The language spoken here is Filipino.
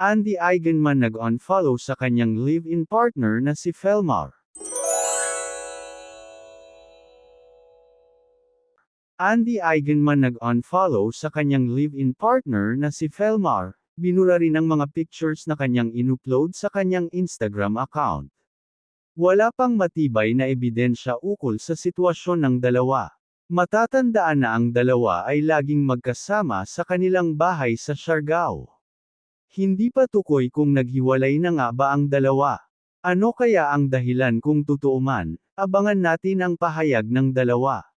Andy Eigenman nag-unfollow sa kanyang live-in partner na si Felmar. Andy Eigenman nag-unfollow sa kanyang live-in partner na si Felmar, binura rin ang mga pictures na kanyang inupload sa kanyang Instagram account. Wala pang matibay na ebidensya ukol sa sitwasyon ng dalawa. Matatandaan na ang dalawa ay laging magkasama sa kanilang bahay sa Siargao. Hindi pa tukoy kung naghiwalay na nga ba ang dalawa. Ano kaya ang dahilan kung totoo man? Abangan natin ang pahayag ng dalawa.